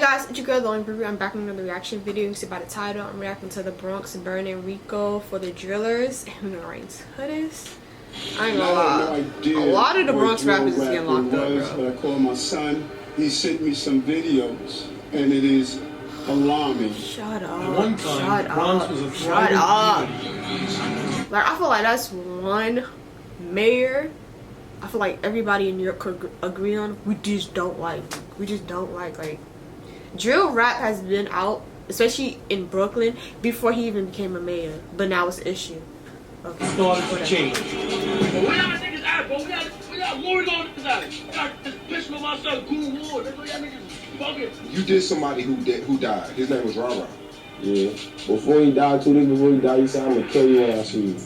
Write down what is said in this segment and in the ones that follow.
Hey guys, it's your girl, the only review. I'm back with another reaction video. You can see by the title, I'm reacting to the Bronx burning RICO for the drillers. And we're gonna right into this. I ain't gonna lie. A lot of the Bronx rappers is getting locked up, bro. But I called my son. He sent me some videos, and it is alarming. Shut up. At one time, Bronx was a Shut up. Like, I feel like that's one mayor I feel like everybody in New York could agree on. We just don't like drill rap has been out, especially in Brooklyn, before he even became a mayor. But now it's an issue. Okay. Started to change. But where y'all niggas at, bro? We got lawyers on this out. I got this bitch with my son, Goon Ward. That's what y'all niggas bugging. You did somebody who died. His name was Rara. Yeah. Before he died, 2 days before he died, he said, "I'm gonna kill you when I see you."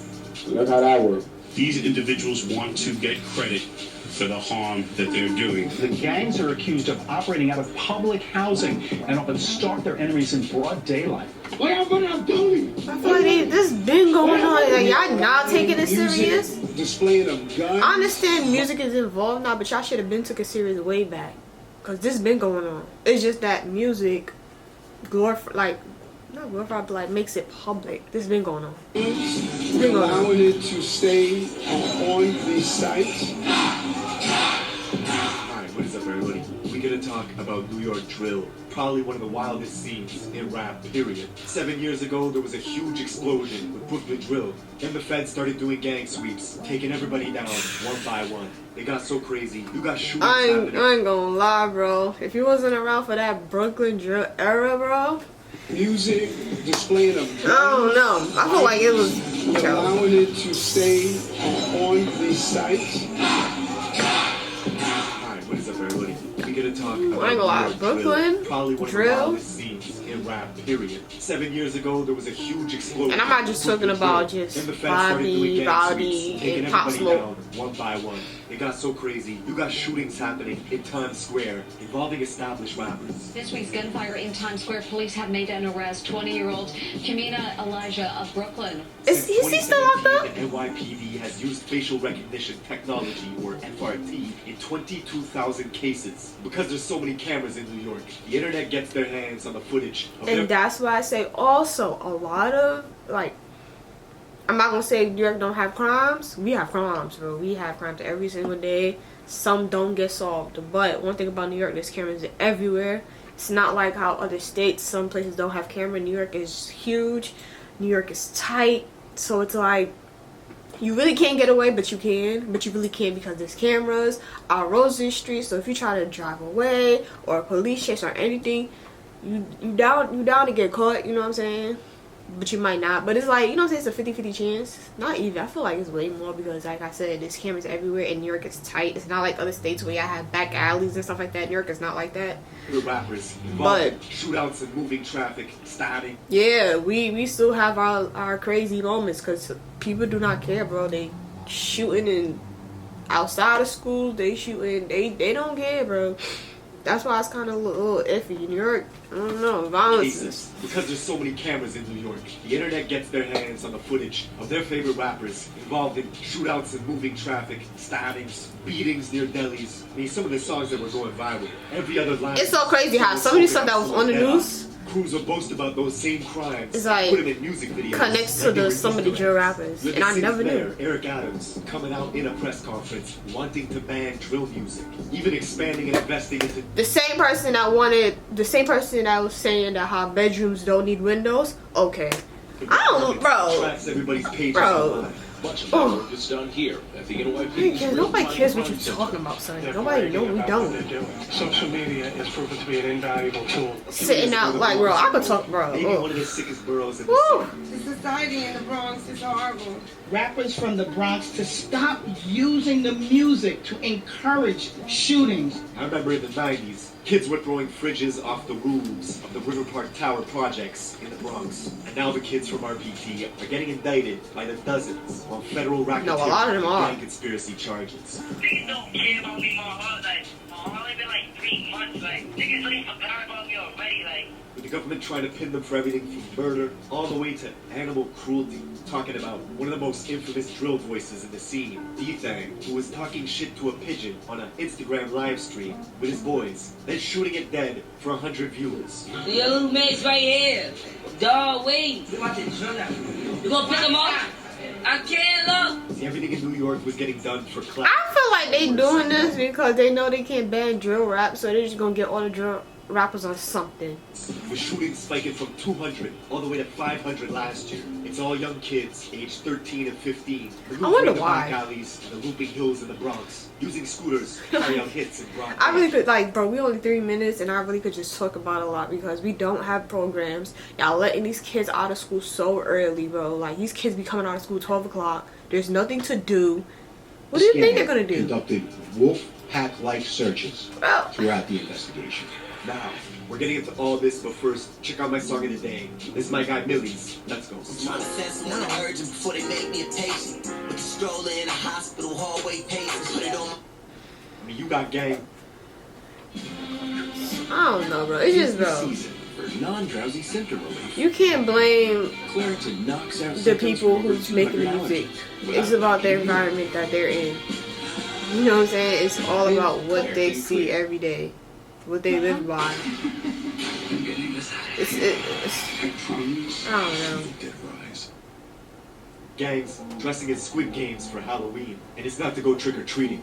Look how that worked. These individuals want to get credit for the harm that they're doing. The gangs are accused of operating out of public housing and often stalk their enemies in broad daylight. What am I doing? I feel like this been going on. Like, y'all not taking it serious. Displaying of guns. I understand music is involved now, but y'all should have been took it serious way back. Cause this been going on. It's just that music not glorified, but like makes it public. This been going on. It's been going on. Allowing it to stay on these sites. Hi, what is up, everybody? We're gonna talk about New York drill. Probably one of the wildest scenes in rap, period. 7 years ago, there was a huge explosion with Brooklyn drill. Then the feds started doing gang sweeps, taking everybody down one by one. It got so crazy. You got shootings happening. I ain't gonna lie, bro. If you wasn't around for that Brooklyn drill era, bro. Music, displaying of guns. I don't know. I feel like it was allowing it to stay on these sites. Hi, what is up, everybody? We're gonna talk about I ain't gonna lie, Brooklyn probably one drill. of the wildest scenes in rap, period. 7 years ago, there was a huge explosion. And I'm not just talking about just Bobby, and Pop Smoke. One by one. It got so crazy. You got shootings happening in Times Square involving established rappers. This week's gunfire in Times Square, police have made an arrest. 20-year-old Kamina Elijah of Brooklyn. Is he still locked up? The NYPD has used facial recognition technology, or FRT, in 22,000 cases. Because there's so many cameras in New York, the internet gets their hands on the footage of And that's why I say also a lot of, like, I'm not gonna say New York don't have crimes. We have crimes, bro. We have crimes every single day. Some don't get solved. But one thing about New York, there's cameras everywhere. It's not like how other states, some places don't have camera. New York is huge. New York is tight. So it's like, you really can't get away, but you can. But you really can't because there's cameras. Our roads in the street. So if you try to drive away or a police chase or anything, you down to get caught. You know what I'm saying? But you might not. But it's like, you know what I'm saying, it's a 50-50 chance. Not even. I feel like it's way more because, like I said, there's cameras everywhere and New York is tight. It's not like other states where y'all have back alleys and stuff like that. New York is not like that. The rappers involved shootouts and moving traffic, stabbing. Yeah, we still have our crazy moments because people do not care, bro. They shooting in outside of schools. They shooting. They don't care, bro. That's why it's kind of a little iffy. New York, I don't know, violence. Because there's so many cameras in New York, the internet gets their hands on the footage of their favorite rappers involved in shootouts and moving traffic, stabbings, beatings near delis. I mean, some of the songs that were going viral. Every other line. It's so crazy how some of the stuff that was on the news. Crews will boast about those same crimes. It's like put them in music videos. Connects to some of the drill rappers, and I never knew. Eric Adams coming out in a press conference wanting to ban drill music, even expanding and investing into the same person that was saying that how bedrooms don't need windows. Okay, I don't, bro. Tracks everybody's pages bro. online. Much of the work is done here at the NYPD. Nobody cares what you're talking about, son. Nobody, no, we don't. Social media is proven to be an invaluable tool. Sitting out like, bro, I could talk, bro. Maybe one of the sickest boroughs in the city. The society in the Bronx is horrible. Rappers from the Bronx to stop using the music to encourage shootings. I remember in the 90s, kids were throwing fridges off the roofs of the River Park Tower projects in the Bronx. And now the kids from RPT are getting indicted by the dozens on federal racketeering and gang conspiracy charges. They don't care about me on holiday. only been like 3 months. Like, niggas really forgot about me already. Like, with the government trying to pin them for everything from murder all the way to animal cruelty. Talking about one of the most infamous drill voices in the scene, D-Thang, who was talking shit to a pigeon on an Instagram live stream with his boys, then shooting it dead for 100 viewers. The yellow mate's right here. Dog, wait. You gonna pick him up? I can't look. See, everything in New York was getting done for clout. I feel like they doing this because they know they can't ban drill rap, so they're just gonna get all the drill rappers on something. With shootings spiking from 200 all the way to 500 last year. It's all young kids, aged 13 and 15. I wonder the why. back alleys and the looping hills in the Bronx, using scooters to carry out hits in Bronx. I really could, like, bro, we only 3 minutes, and I really could just talk about a lot because we don't have programs. Y'all letting these kids out of school so early, bro. Like, these kids be coming out of school 12 o'clock. There's nothing to do. What do you think they're gonna do? Conducted wolf pack-like searches throughout the investigation. Now, we're getting into all this, but first, check out my song of the day. This is my guy Millie's. Let's go. I'm trying to sense when the urgent before they make me a patient. With the stroller in a hospital hallway patients, put it on my... I mean, you got gang. I don't know, bro. It's just, bro. For non-drowsy symptom relief. You can't blame Claritin knocks out the people who's making the music. It's about the environment that they're in. You know what I'm saying? It's all about what they see every day. What they live by. It's I don't know. Gangs dressing as Squid Games for Halloween, and it's not to go trick-or-treating.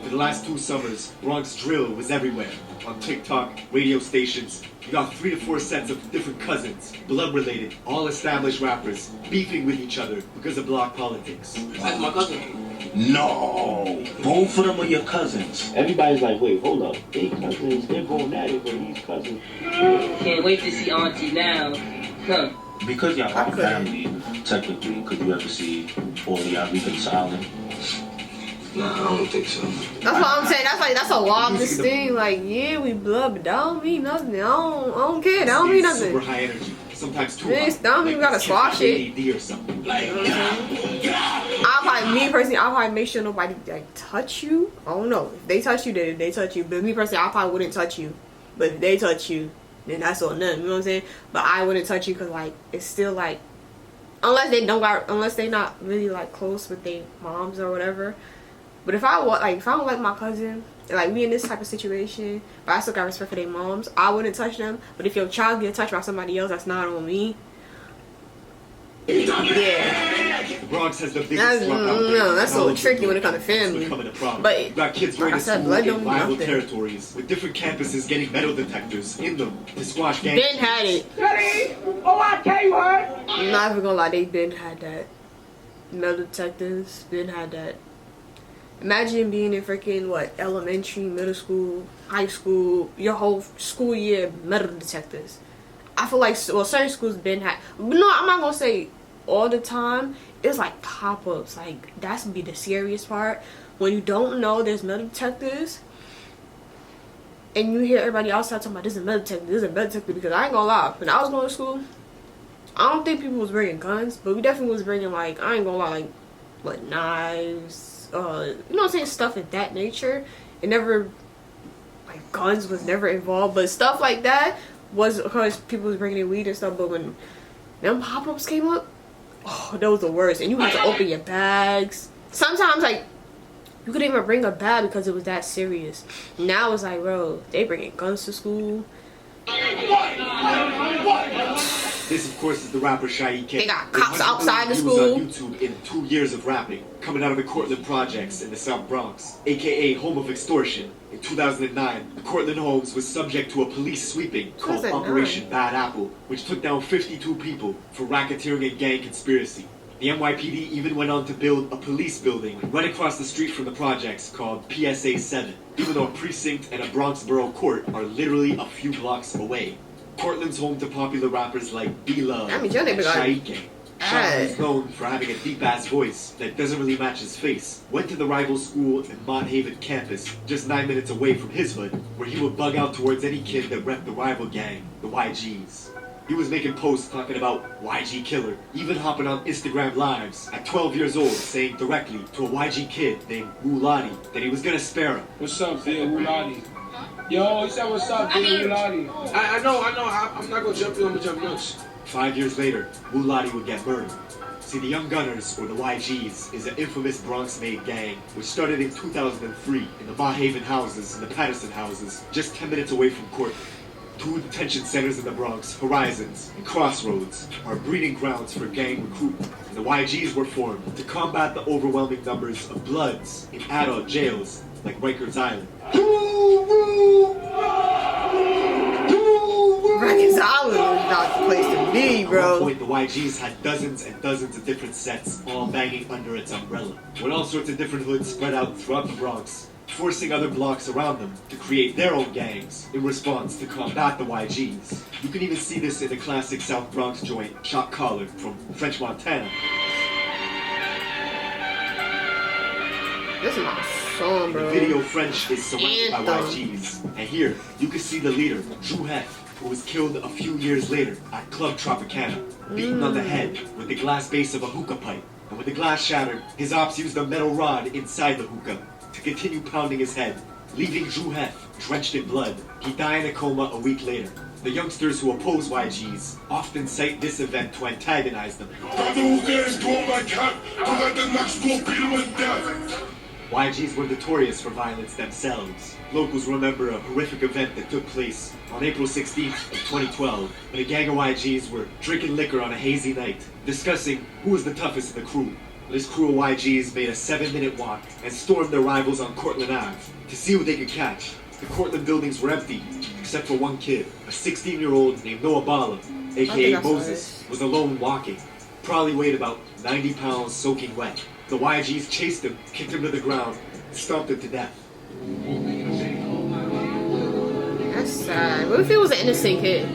For the last 2 summers, Bronx drill was everywhere. On TikTok, radio stations, you got 3 to 4 sets of different cousins, blood-related, all established rappers, beefing with each other because of block politics. That's my cousin. No! Both of them are your cousins. Everybody's like, wait, hold up. They cousins, they're going at it, but he's cousins. Can't wait to see Auntie now. Huh. Because y'all are family, technically, could you ever see all of y'all reconciling? Nah, I don't think so. That's what I'm saying. That's a wildest thing. Like, yeah, we blood, but that don't mean nothing. I don't care. That don't mean nothing. Super high energy, sometimes too This high. don't even gotta squash it. AD or something. I'll probably make sure nobody like touch you. I don't know. If they touch you, then they touch you. But me personally, I probably wouldn't touch you. But if they touch you, then that's on them. You know what I'm saying? But I wouldn't touch you because like it's still like unless they not really like close with their moms or whatever. But if I don't like my cousin, like we in this type of situation, but I still got respect for their moms, I wouldn't touch them. But if your child get touched by somebody else, that's not on me. Yeah. The Bronx has the biggest that's a little tricky when it comes to family. But you got kids like going I to said, school blood in don't mean rival nothing. territories with different campuses getting metal detectors in them to squash gangs. Ben had it. Oh, I tell you what. I'm not even gonna lie, they been had that. Metal detectors, been had that. Imagine being in freaking elementary, middle school, high school, your whole school year metal detectors. I feel like certain schools been had. No, I'm not gonna say all the time. It's like pop-ups. Like that's be the scariest part when you don't know there's metal detectors, and you hear everybody outside talking about this is a metal detector, this is a metal detector. Because I ain't gonna lie, when I was going to school, I don't think people was bringing guns, but we definitely was bringing like I ain't gonna lie, like knives. You know what I'm saying, stuff of that nature. It never, like guns was never involved, but stuff like that was because people was bringing in weed and stuff. But when them pop-ups came up, oh, that was the worst. And you had to open your bags. Sometimes like you couldn't even bring a bag because it was that serious. Now it's like, bro, they bringing guns to school. This, of course, is the rapper Shy K. They got cops 100 outside the million school. views on YouTube in 2 years of rapping, coming out of the Cortland Projects in the South Bronx, aka home of extortion. In 2009, the Cortland homes was subject to a police sweeping called 2009. Operation Bad Apple, which took down 52 people for racketeering and gang conspiracy. The NYPD even went on to build a police building right across the street from the projects called PSA 7, even though a precinct and a Bronx borough court are literally a few blocks away. Portland's home to popular rappers like B-Love I mean, your and neighbor got- Shaike. Shy is known for having a deep-ass voice that doesn't really match his face. Went to the rival school in Mont Haven campus, just 9 minutes away from his hood, where he would bug out towards any kid that repped the rival gang, the YGs. He was making posts talking about YG killer, even hopping on Instagram lives at 12 years old, saying directly to a YG kid named Wulati that he was gonna spare him. What's up, Via Wulati? Yo, he said what's up, dude? Lottie. I know. I'm not gonna jump you, I'm gonna jump nuts. 5 years later, Lottie would get murdered. See, the Young Gunners, or the YGs, is an infamous Bronx-made gang which started in 2003 in the Barhaven houses and the Patterson houses, just 10 minutes away from Court. Two detention centers in the Bronx, Horizons and Crossroads, are breeding grounds for gang recruitment. And the YGs were formed to combat the overwhelming numbers of Bloods in adult jails like Rikers Island. Rikers Island is not the place to be, bro. At one point, the YGs had dozens and dozens of different sets, all banging under its umbrella, with all sorts of different hoods spread out throughout the Bronx, forcing other blocks around them to create their own gangs in response to combat the YGs. You can even see this in the classic South Bronx joint, Shot Caller, from French Montana. This is my song, bro. The video French is surrounded by YGs, and here you can see the leader, Drew Heth, who was killed a few years later at Club Tropicana, beaten on the head with the glass base of a hookah pipe. And when the glass shattered, his ops used a metal rod inside the hookah to continue pounding his head, leaving Drew Heth drenched in blood. He died in a coma a week later. The youngsters who oppose YGs often cite this event to antagonize them. YGs were notorious for violence themselves. Locals remember a horrific event that took place on April 16th of 2012, when a gang of YGs were drinking liquor on a hazy night, discussing who was the toughest in the crew. This crew of YGs made a 7-minute walk and stormed their rivals on Cortlandt Ave to see who they could catch. The Cortlandt buildings were empty, except for one kid. A 16-year-old named Noah Bala, aka Moses, was alone walking. Probably weighed about 90 pounds soaking wet. The YGs chased him, kicked him to the ground, and stomped him to death. That's sad. What if it was an innocent kid?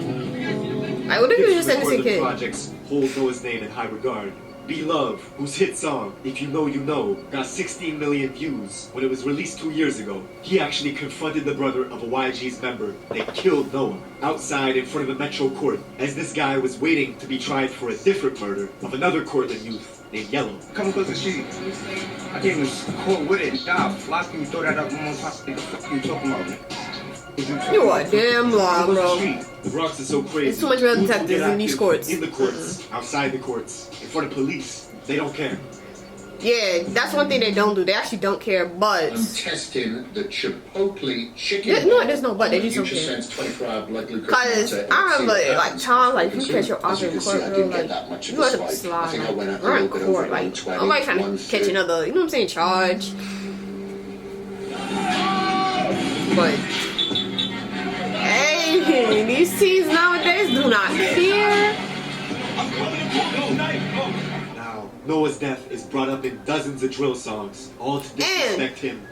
Like, what if it was just an innocent kid? Projects hold Noah's name in high regard. Be Love, whose hit song, If You Know You Know, got 16 million views when it was released 2 years ago. He actually confronted the brother of a YG's member that killed Noah outside in front of the Metro Court, as this guy was waiting to be tried for a different murder of another Cortlandt youth named Yellow. Come across the street. I came to court with it. Nah, last time you throw that up one more time, what the fuck you talking about? You are damn long, bro. The Bronx is so crazy. It's too much real detectives in these courts. In the courts, outside the courts, in front of police. They don't care. Yeah, that's one thing they don't do. They actually don't care, but... I'm testing the Chipotle chicken. No, there's no but. They just don't care. Because I remember, like, times, like, you catch your officer in court, bro, like, you have to slide, like, we're in court, like, nobody trying to catch another, you know what I'm saying, charge. But... Hey, these teens nowadays do not care. Now, Noah's death is brought up in dozens of drill songs, all to disrespect him.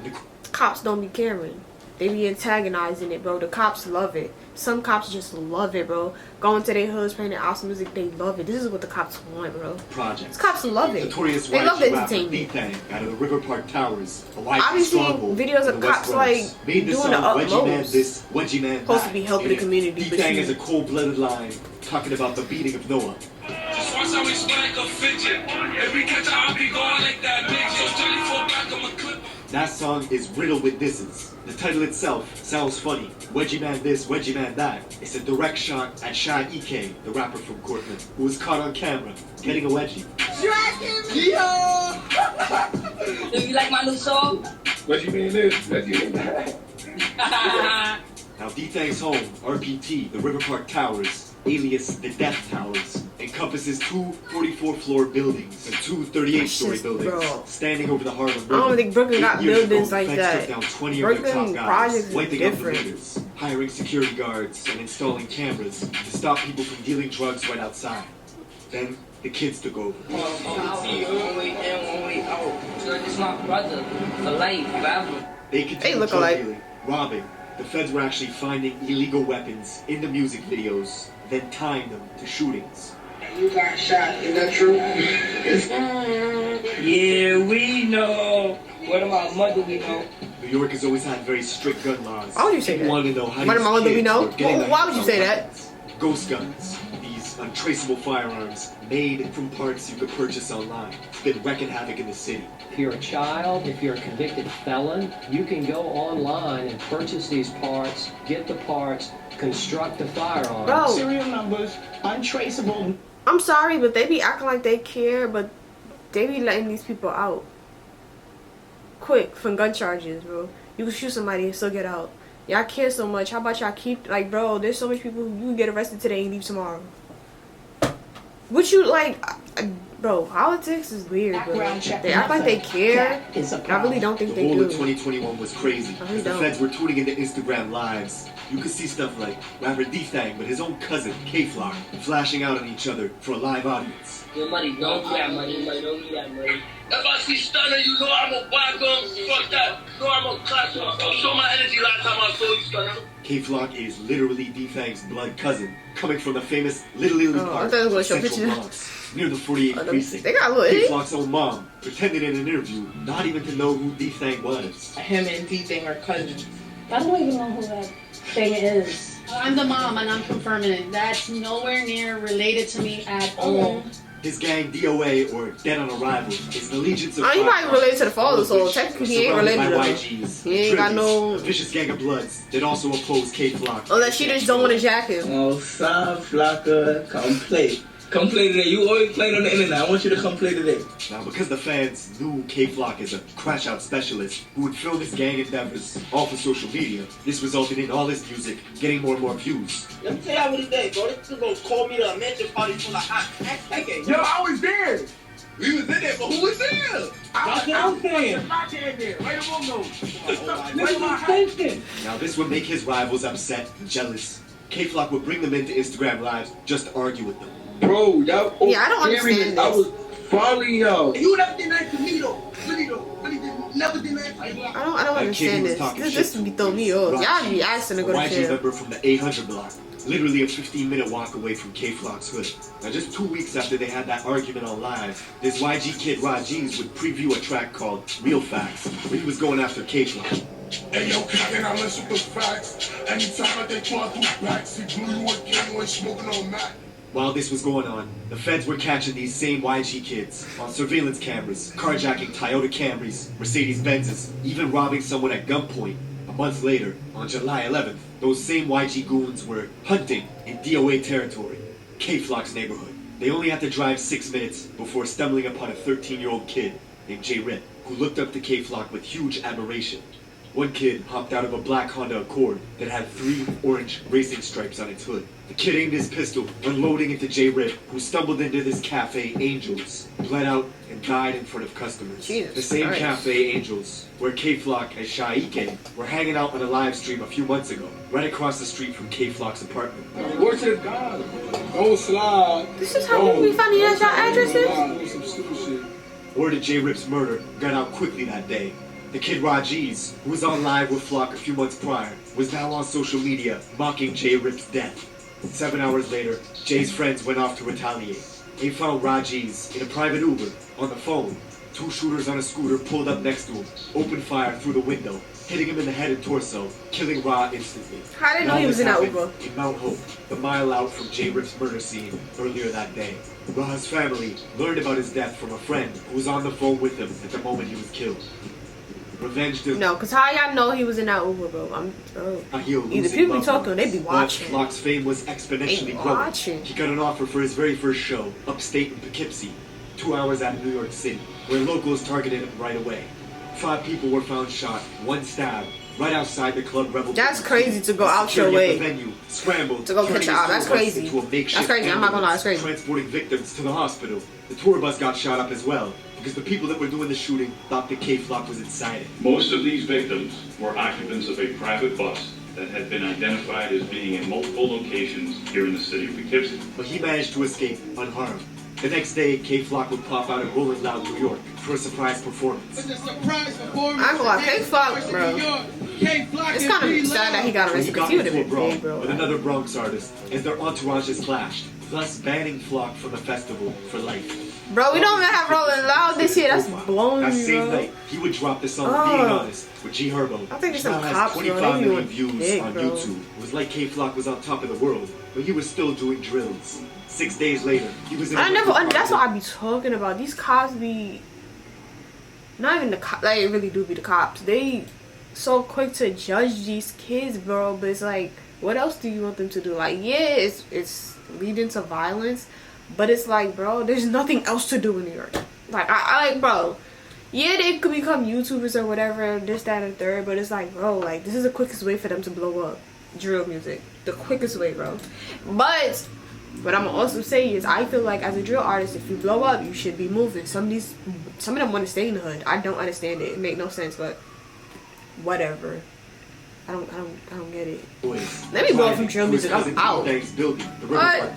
Cops don't be caring. They be antagonizing it, bro. The cops love it. Some cops just love it, bro. Going to their hoods, playing their awesome music, they love it. This is what the cops want, bro. Projects. Cops love it. Notorious they love the entertainment. entertainment. Out of the River Park Towers, I've been seeing videos of cops like doing the utmost. Wedgie Man supposed to be helping the community. D-Thang is a cold-blooded line talking about the beating of Noah. Just watch how we spike a fidget. Every catch I'll be going like that bitch. 24 back on my clip. That song is riddled with disses. The title itself sounds funny. Wedgie Man this, Wedgie Man that. It's a direct shot at Shy EK, the rapper from Cortlandt, who was caught on camera getting a wedgie. Do you like my new song? Wedgie Man this, Wedgie Man that. Now D-Thang's home, RPT, the River Park Towers, alias the Death Towers, encompasses two 44-floor buildings and two 38-story buildings, bro, standing over the heart of Brooklyn. I don't think Brooklyn got buildings like that. Down 20 Brooklyn projects is different. Meters, hiring security guards and installing cameras to stop people from dealing drugs right outside. Then the kids took over. It's my brother for life, forever. They continued drug dealing, robbing. The feds were actually finding illegal weapons in the music videos, then tying them to shootings. You got shot, is that true? Yeah, we know. What about mother we know? New York has always had very strict gun laws. Why would you say that? Want to know how what about mother we know? Why would you say that? Ghost guns. These untraceable firearms made from parts you could purchase online. It's been wreaking havoc in the city. If you're a child, if you're a convicted felon, you can go online and purchase these parts, get the parts, construct a firearm. Bro. Serial numbers, untraceable. I'm sorry, but they be acting like they care, but they be letting these people out quick from gun charges, bro. You can shoot somebody and still get out. Y'all care so much. How about y'all keep, like, bro, there's so much people who you can get arrested today and leave tomorrow. What you, like, bro, politics is weird, bro. They act like they care. I really don't think they do. The whole of 2021 was crazy. As the feds were tuning into Instagram lives, you could see stuff like rapper D-Thang with his own cousin, K-Flock, flashing out on each other for a live audience. Your money, don't do that money. Money, don't do that money. If I see Stunner, you know I'm a whack him. Fuck that. You know I'm a clash him. I'll show my energy last time I saw you, Stunner. K-Flock is literally D-Thang's blood cousin, coming from the famous Little Italy Park in Central Bronx, near the 48th precinct. They got a little K-Flock's own mom pretended in an interview not even to know who D-Thang was. Him and D-Thang are cousins. I don't even know who that thing is. I'm the mom and I'm confirming it. That's nowhere near related to me at all. His gang, DOA, or Dead on Arrival, is the allegiance of he might relate to the father, so technically he ain't related to them. YGs, He ain't got no... a vicious gang of bloods that also oppose K-Flock. Unless she just don't want to jack him. Oh, Sam Flocka, come play. Come play today. You always playing on the internet. I want you to come play today. Now, because the fans knew K-Flock is a crash-out specialist who would film his gang endeavors off of social media, this resulted in all his music getting more and more views. Let me tell you what he did, bro. This nigga gonna call me to a mention party for like, Yo, I was there. We was in there, but who was there? I was there. Now, this would make his rivals upset and jealous. K-Flock would bring them into Instagram Lives just to argue with them. Bro, y'all. Yeah, I don't understand this. I was following y'all. You never did that to me, though. Really, though. Really did. Never did that to me. I don't understand this. This be throwing me off. Y'all be asking to go to YG jail. member from the 800 block, literally a 15-minute walk away from K-Flock's hood. Now, just 2 weeks after they had that argument on Live, this YG kid, Rajiz, would preview a track called Real Facts, where he was going after K-Flock. Hey yo, can I let you with facts? Anytime I think one through backs, he blew you again when smoking on Mac. While this was going on, the feds were catching these same YG kids on surveillance cameras, carjacking Toyota Camrys, Mercedes-Benzes, even robbing someone at gunpoint. A month later, on July 11th, those same YG goons were hunting in DOA territory, K-Flock's neighborhood. They only had to drive 6 minutes before stumbling upon a 13-year-old kid named J-Rip, who looked up to K-Flock with huge admiration. One kid hopped out of a black Honda Accord that had 3 orange racing stripes on its hood. The kid aimed his pistol, unloading into J-Rip, who stumbled into this cafe, Angels, bled out, and died in front of customers. Jesus the same Christ. cafe, Angels, where K-Flock and Shaike were hanging out on a live stream a few months ago, right across the street from K-Flock's apartment. Where's his gun? Don't slide. This is how we finding out y'all addresses? Some stupid shit. Word of J-Rip's murder got out quickly that day. The kid Rajiz, who was on live with Flock a few months prior, was now on social media mocking J-Rip's death. 7 hours later, Jay's friends went off to retaliate. They found Rajiz in a private Uber on the phone. 2 shooters on a scooter pulled up next to him, opened fire through the window, hitting him in the head and torso, killing Ra instantly. How did they know he was in that Uber? In Mount Hope, the mile out from J-Rip's murder scene earlier that day. Ra's family learned about his death from a friend who was on the phone with him at the moment he was killed. Revenge to... No, because how y'all know he was in that Uber, bro? Either people be talking, they be watching. Flock's fame was exponentially growing. He got an offer for his very first show, upstate in Poughkeepsie, 2 hours out of New York City, where locals targeted him right away. 5 people were found shot, 1 stabbed, right outside the club Rebel. That's crazy to go out your way. Venue scrambled to go catch you out. That's crazy. That's crazy. I'm not gonna lie. That's crazy. Transporting victims to the hospital. The tour bus got shot up as well, because the people that were doing the shooting thought the K-Flock was inside it. Most of these victims were occupants of a private bus that had been identified as being in multiple locations here in the city of Poughkeepsie. But he managed to escape unharmed. The next day, K-Flock would pop out in Rolling Loud, New York for a surprise performance. It's a surprise performance. I'm going K-Flock, bro. It's kind of sad that he got arrested because he would have been big, bro. With another Bronx artist, as their entourages clashed, thus banning Flock from the festival for life. Bro, we don't even have Rolling Loud this year. That's blowing That me, same bro. night, he would drop the song Being Honest with G Herbo. I think it's Now some has cops, bro. 25 They million doing views big, on bro. YouTube. It was like K-Flock was on top of the world, but he was still doing drills. 6 days later, he was in That's what I be talking about. These cops be, not even the cops, like, it really do be the cops. They so quick to judge these kids, bro, but it's like, what else do you want them to do? Like, yeah, it's leading to violence, but it's like, bro, there's nothing else to do in New York. Like, I like, bro, yeah, they could become YouTubers or whatever, this, that, and third, but it's like, bro, like, this is the quickest way for them to blow up drill music. The quickest way, bro. But what I'm also saying is, I feel like as a drill artist, if you blow up, you should be moving. Some of them want to stay in the hood. I don't understand it. It make no sense, but whatever. I don't get it. Let me blow up from drill music. I'm out.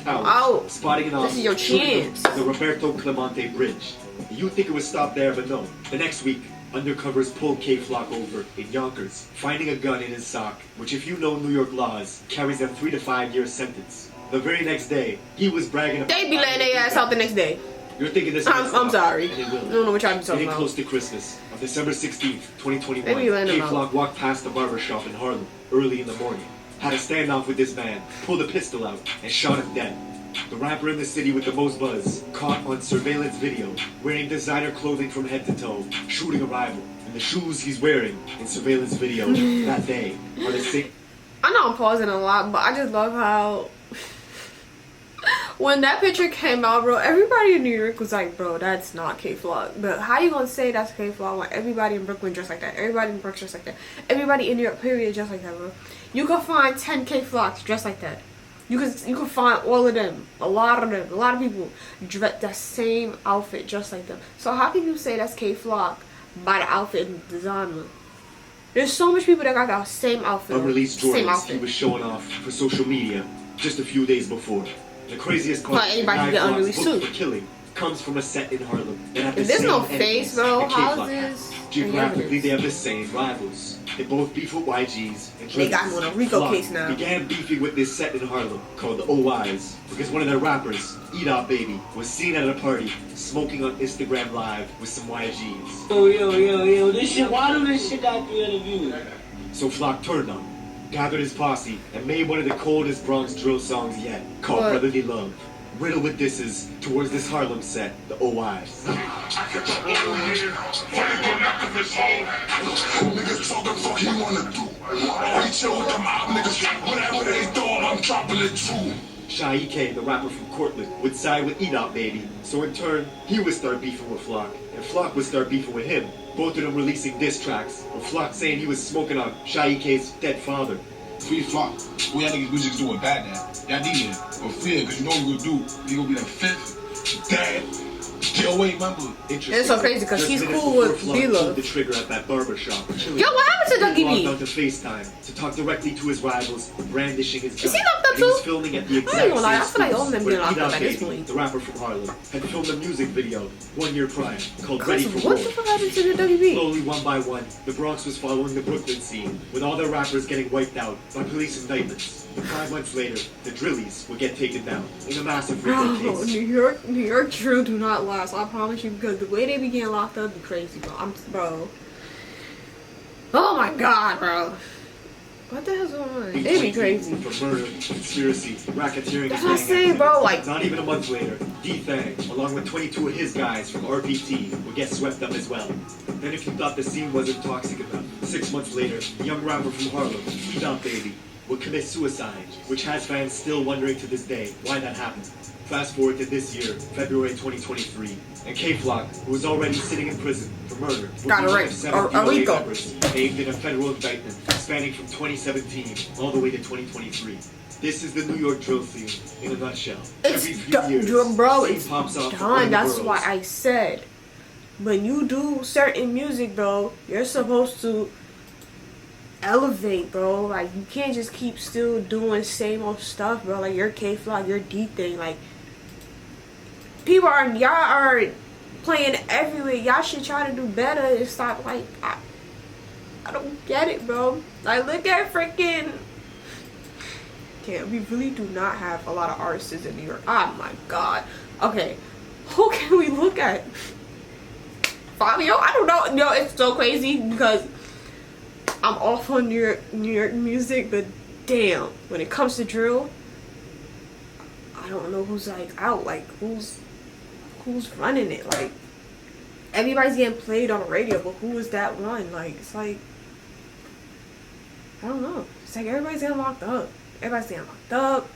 Out. Spotting an This is your chance. The Roberto Clemente Bridge. You'd think it would stop there, but no. The next week, undercovers pulled K-Flock over in Yonkers, finding a gun in his sock, which, if you know New York laws, carries a 3 to 5 year sentence. The very next day, he was bragging about... They be letting their ass out the next day. You're thinking this I'm sorry. And it will. I don't know what y'all be talking Getting about. close to Christmas, on December 16th, 2021, They be letting them K-Flock out. walked past the barber shop in Harlem early in the morning, had a standoff with this man, pulled a pistol out, and shot him dead. The rapper in the city with the most buzz, caught on surveillance video, wearing designer clothing from head to toe, shooting a rival. And the shoes he's wearing in surveillance video that day are the same. I know I'm pausing a lot, but I just love how when that picture came out, bro, everybody in New York was like, bro, that's not K-Flock. But how you gonna say that's K-Flock when everybody in Brooklyn dressed like that? Everybody in Brooklyn dressed like that. Everybody in New York, period, dressed like that, bro. You can find 10 K-Flocks dressed like that. You can find all of them, a lot of people dress that same outfit just like them. So how can you say that's K-Flock by the outfit and designer? There's so much people that got the same outfit. Unreleased Same Jordans outfit. he was showing off for social media just a few days before. The craziest But anybody can get unreleased too. for killing comes from a set in Harlem. And at the If there's same no enemies face, bro, that how K-Flock is had. this? Geographically, they have the same rivals. They both beef with YGs. And They got him on a RICO Flock case now. began beefing with this set in Harlem called the OIs because one of their rappers, Eat Baby, was seen at a party smoking on Instagram Live with some YGs. Yo, this shit, why do this shit got 300 views? So Flock turned on him, gathered his posse, and made one of the coldest Bronx drill songs yet, called What? Brotherly Love. Riddled with disses towards this Harlem set, the OIs. Niggas talking, fuck he wanna do. I chill with the mob niggas, whatever they thought, I'm dropping it too. Shy E.K., the rapper from Cortland, would side with Eat Baby, so in turn, he would start beefing with Flock, and Flock would start beefing with him, both of them releasing diss tracks, with Flock saying he was smoking on Shy E.K.'s dead father. Free Flock, we had niggas music's doing bad now. Y'all need it, or fear, cause you know what we gonna do. He gonna be the fifth, dad. Get away, remember. It's so crazy because he's cool with D-Lo. The trigger at that barber shop. Yo, what happened to Dougie B? He logged onto FaceTime to talk directly to his rivals, brandishing his gun. Is he locked up And he was too? filming at the I ain't exact gonna lie, I same feel like all of them where being locked up at this Baby, point. the rapper from Harlem, had filmed a music video 1 year prior called Ready for What War. the fuck happened to the Dougie B? Slowly, one by one, the Bronx was following the Brooklyn scene, with all their rappers getting wiped out by police indictments. 5 months later, the Drillies would get taken down in a massive RICO Bro, case. New York drill do not last. I promise you, because the way they be getting locked up be crazy, bro. Bro. Oh my god, bro. What the hell's going on? They be crazy. For murder, conspiracy, racketeering, That's and what I'm gang saying, bro. activities. Like, Not even a month later, D-Thang, along with 22 of his guys from RPT, would get swept up as well. Then if you thought the scene wasn't toxic enough, 6 months later, a young rapper from Harlem, Eat Baby, would commit suicide, which has fans still wondering to this day why that happened. Fast forward to this year, February 2023, and K-Flock, who was already sitting in prison for murder, Got a one RICO. of 7 A DOA RICO. members named in a federal indictment spanning from 2017 all the way to 2023. This is the New York drill scene in a nutshell. Every few years, bro, scene it's pops up from one done. of the That's boroughs. why I said, when you do certain music, bro, you're supposed to elevate, bro. Like, you can't just keep still doing same old stuff, bro. Like, your K-Flock, your D-Thing, like, y'all are playing everywhere. Y'all should try to do better and stop, like, I don't get it, bro. Like, look at freaking... Okay, we really do not have a lot of artists in New York. Oh my god. Okay. Who can can we look at? Fabio? I don't know. No, it's so crazy because I'm off on New York music, but damn, when it comes to drill, I don't know who's like out, like who's running it. Like everybody's getting played on the radio, but who is that one? Like it's like I don't know. It's like everybody's getting locked up. Everybody's getting locked up.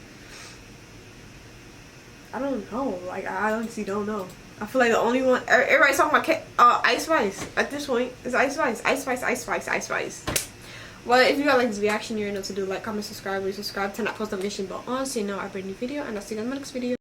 I don't know. Like I honestly don't know. I feel like the only one everybody's talking about Ice Spice at this point. It's Ice Spice, Ice Spice, Ice Spice, Ice Spice. Well, if you got like this reaction, you know what to do. Like, comment, subscribe, resubscribe, turn that post notification bell on so you know I bring a new video, and I'll see you in the next video.